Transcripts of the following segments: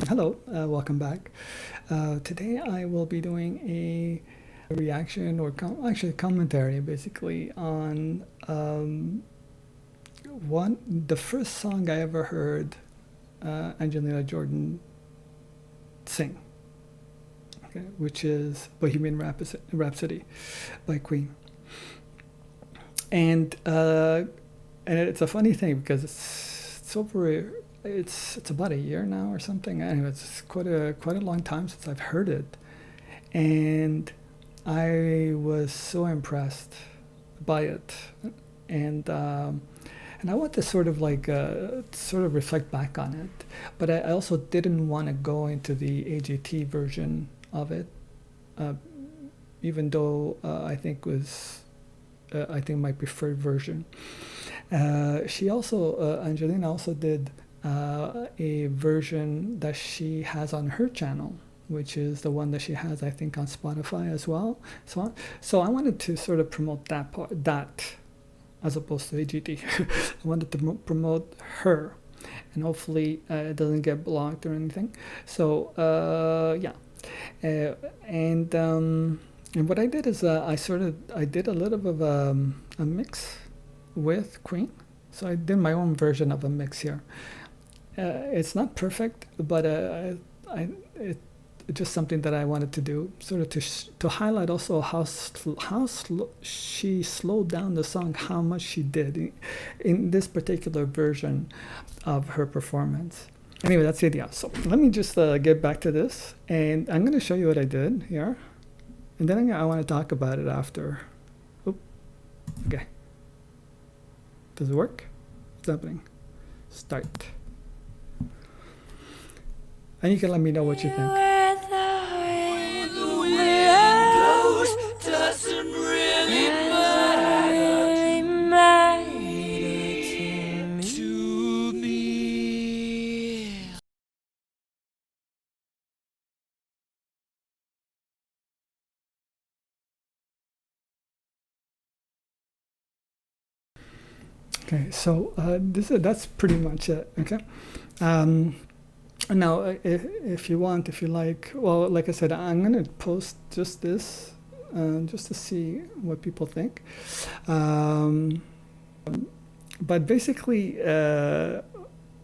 Hello, welcome back. Today I will be doing a reaction or actually a commentary basically on the first song I ever heard Angelina Jordan sing, okay, which is Bohemian Rhapsody by Queen. And and it's a funny thing because it's over it's about a year now or something. Anyway, it's quite a long time since I've heard it, and I was so impressed by it, and and I want to sort of reflect back on it, but I also didn't want to go into the AGT version of it, uh, even though I think my preferred version. Angelina also did a version that she has on her channel, which is the one that she has, I think, on Spotify as well. So I wanted to sort of promote that as opposed to AGT. I wanted to promote her, and hopefully it doesn't get blocked or anything. So yeah, uh, and and what I did is I did a little bit of a mix with Queen. So I did my own version of a mix here. It's not perfect, but it's just something that I wanted to do, sort of to highlight also how she slowed down the song, how much she did in this particular version of her performance. Anyway, that's the idea. So let me just get back to this, and I'm going to show you what I did here, and then I want to talk about it after. Oop. Okay. Does it work? What's happening? Start. And you can let me know what you think. Okay, so that's pretty much it. Okay. Now, if you want, if you like, well, like I said, I'm gonna post just this, just to see what people think. Um, but basically,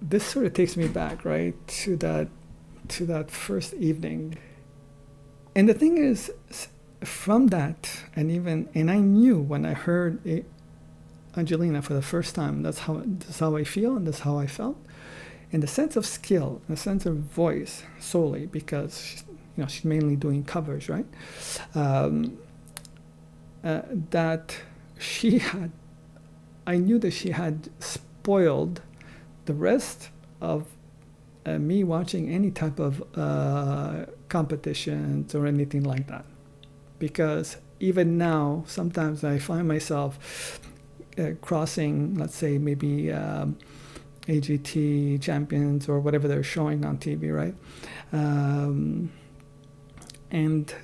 this sort of takes me back, right, to that first evening. And the thing is, from that, and I knew when I heard Angelina for the first time, that's how I feel, and that's how I felt. In the sense of skill, in the sense of voice solely, because she's mainly doing covers, right? Um, that she had, I knew that she had spoiled the rest of me watching any type of competitions or anything like that, because even now sometimes I find myself crossing, let's say maybe AGT champions or whatever they're showing on TV, right? Um, and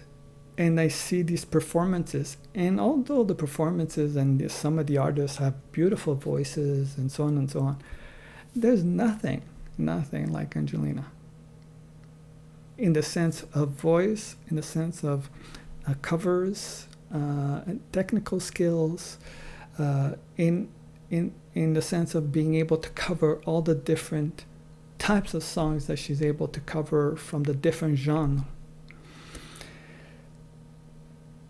I see these performances, and although the performances and some of the artists have beautiful voices and so on and so on, there's nothing like Angelina in the sense of voice, in the sense of covers, and technical skills, in the sense of being able to cover all the different types of songs that she's able to cover from the different genres.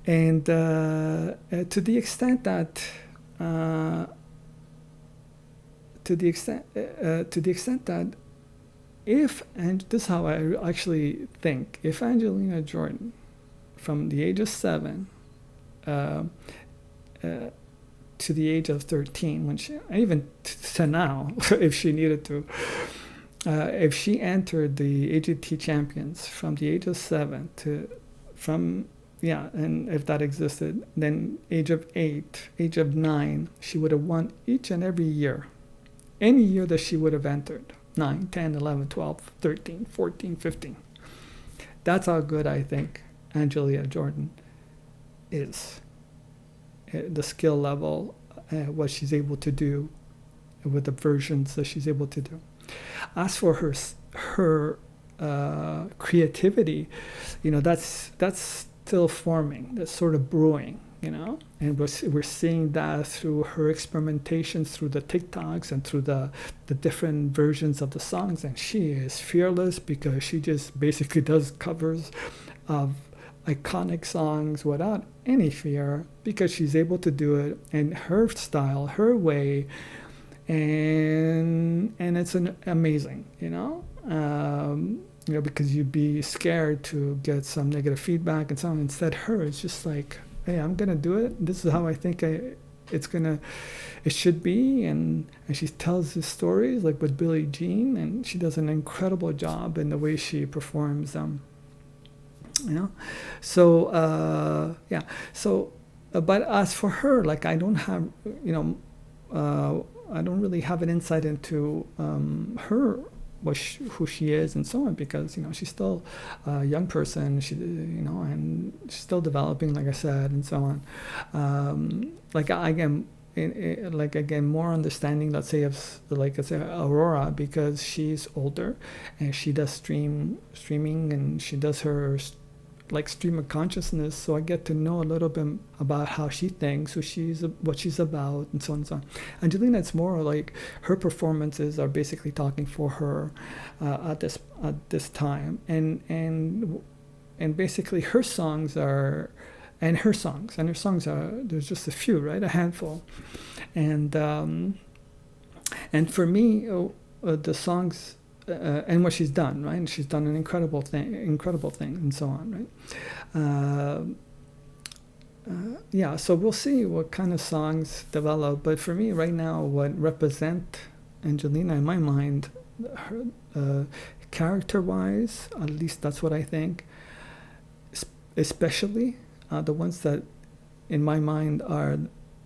And to the extent that if, and this is how I actually think, if Angelina Jordan from the age of 7 uh, uh, to the age of 13, when she, even to now, if she needed to, if she entered the AGT champions from the age of 7 to, from, yeah, and if that existed, then age of 8, age of 9, she would have won each and every year. Any year that she would have entered, 9, 10, 11, 12, 13, 14, 15. That's how good I think Angelina Jordan is. The skill level, what she's able to do with the versions that she's able to do. As for her creativity, that's still forming, that's sort of brewing, and we're seeing that through her experimentations, through the TikToks and through the different versions of the songs. And she is fearless because she just basically does covers of iconic songs without any fear, because she's able to do it in her style, her way, and it's amazing, because you'd be scared to get some negative feedback and so on. Instead, her, it's just like, hey, I'm gonna do it. This is how I think it should be, and she tells the stories like with Billie Jean, and she does an incredible job in the way she performs them. Yeah. So, but as for her, like I don't have, I don't really have an insight into her, who she is and so on, because she's still a young person. And she's still developing, like I said, and so on. Like again, more understanding, let's say, of like I say Aurora, because she's older and she does streaming, and she does her like stream of consciousness, so I get to know a little bit about how she thinks, what she's about, and so on and so on. Angelina, it's more like her performances are basically talking for her at this time, and basically her songs are, her songs are, there's just a few, right, a handful, and for me, the songs. And what she's done, right? And she's done an incredible thing, and so on, right? Yeah, so we'll see what kind of songs develop. But for me, right now, what represent Angelina in my mind, her character-wise, at least that's what I think. Especially the ones that, in my mind, are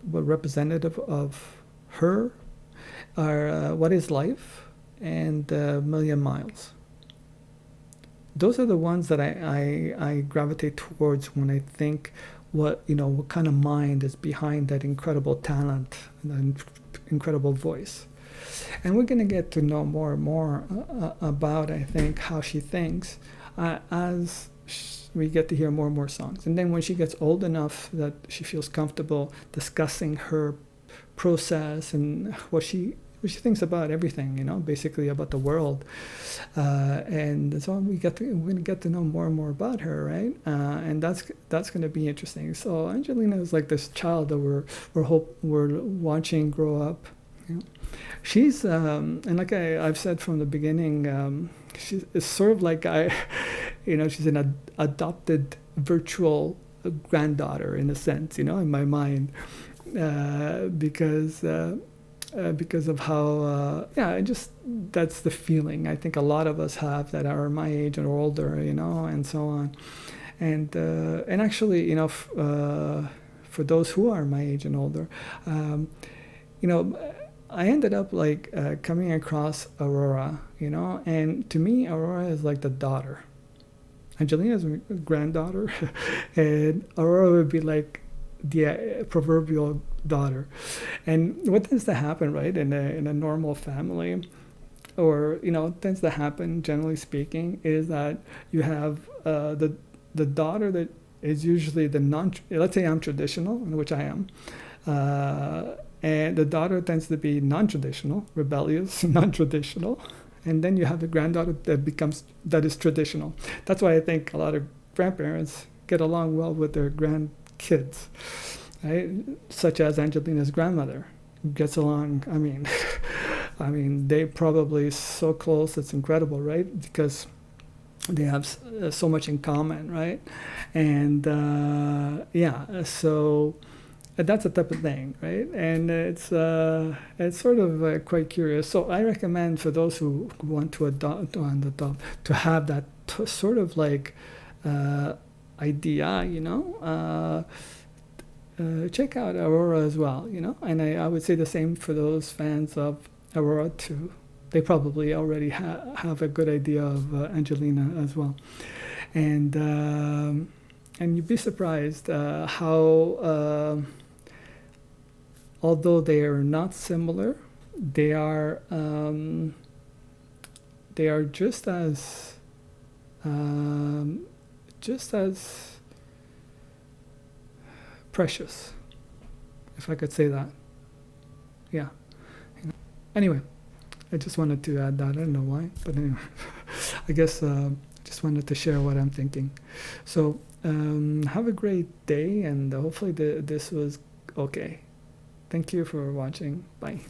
what representative of her are "What Is Life" and Million Miles. Those are the ones that I gravitate towards when I think what kind of mind is behind that incredible talent and that incredible voice. And we're going to get to know more and more about, I think, how she thinks as we get to hear more and more songs. And then when she gets old enough that she feels comfortable discussing her process and what she thinks about everything, basically about the world, and so we're going to get to know more and more about her, right? And that's going to be interesting. So Angelina is like this child that we're watching grow up. She's and like I've said from the beginning, she's sort of like she's an adopted virtual granddaughter in a sense, in my mind, because of how that's the feeling I think a lot of us have that are my age or older, and so on, and actually, for those who are my age and older, I ended up coming across Aurora, and to me Aurora is like the daughter. Angelina is a granddaughter, and Aurora would be like the proverbial daughter. And what tends to happen, right, in a normal family, or tends to happen generally speaking, is that you have the daughter that is usually let's say I'm traditional, which I am, and the daughter tends to be non-traditional, rebellious, non-traditional, and then you have the granddaughter that is traditional. That's why I think a lot of grandparents get along well with their grandkids, right? Such as Angelina's grandmother gets along. I mean, they probably so close. It's incredible, right? Because they have so much in common, right? And so that's the type of thing, right? And it's sort of quite curious. So I recommend for those who want to adopt to have that sort of idea, check out Aurora as well, and I would say the same for those fans of Aurora too. They probably already have a good idea of Angelina as well, and you'd be surprised how although they are not similar, they are just as just as precious, if I could say that. Yeah. Anyway, I just wanted to add that. I don't know why, but anyway, I guess just wanted to share what I'm thinking. So have a great day, and hopefully this was okay. Thank you for watching. Bye.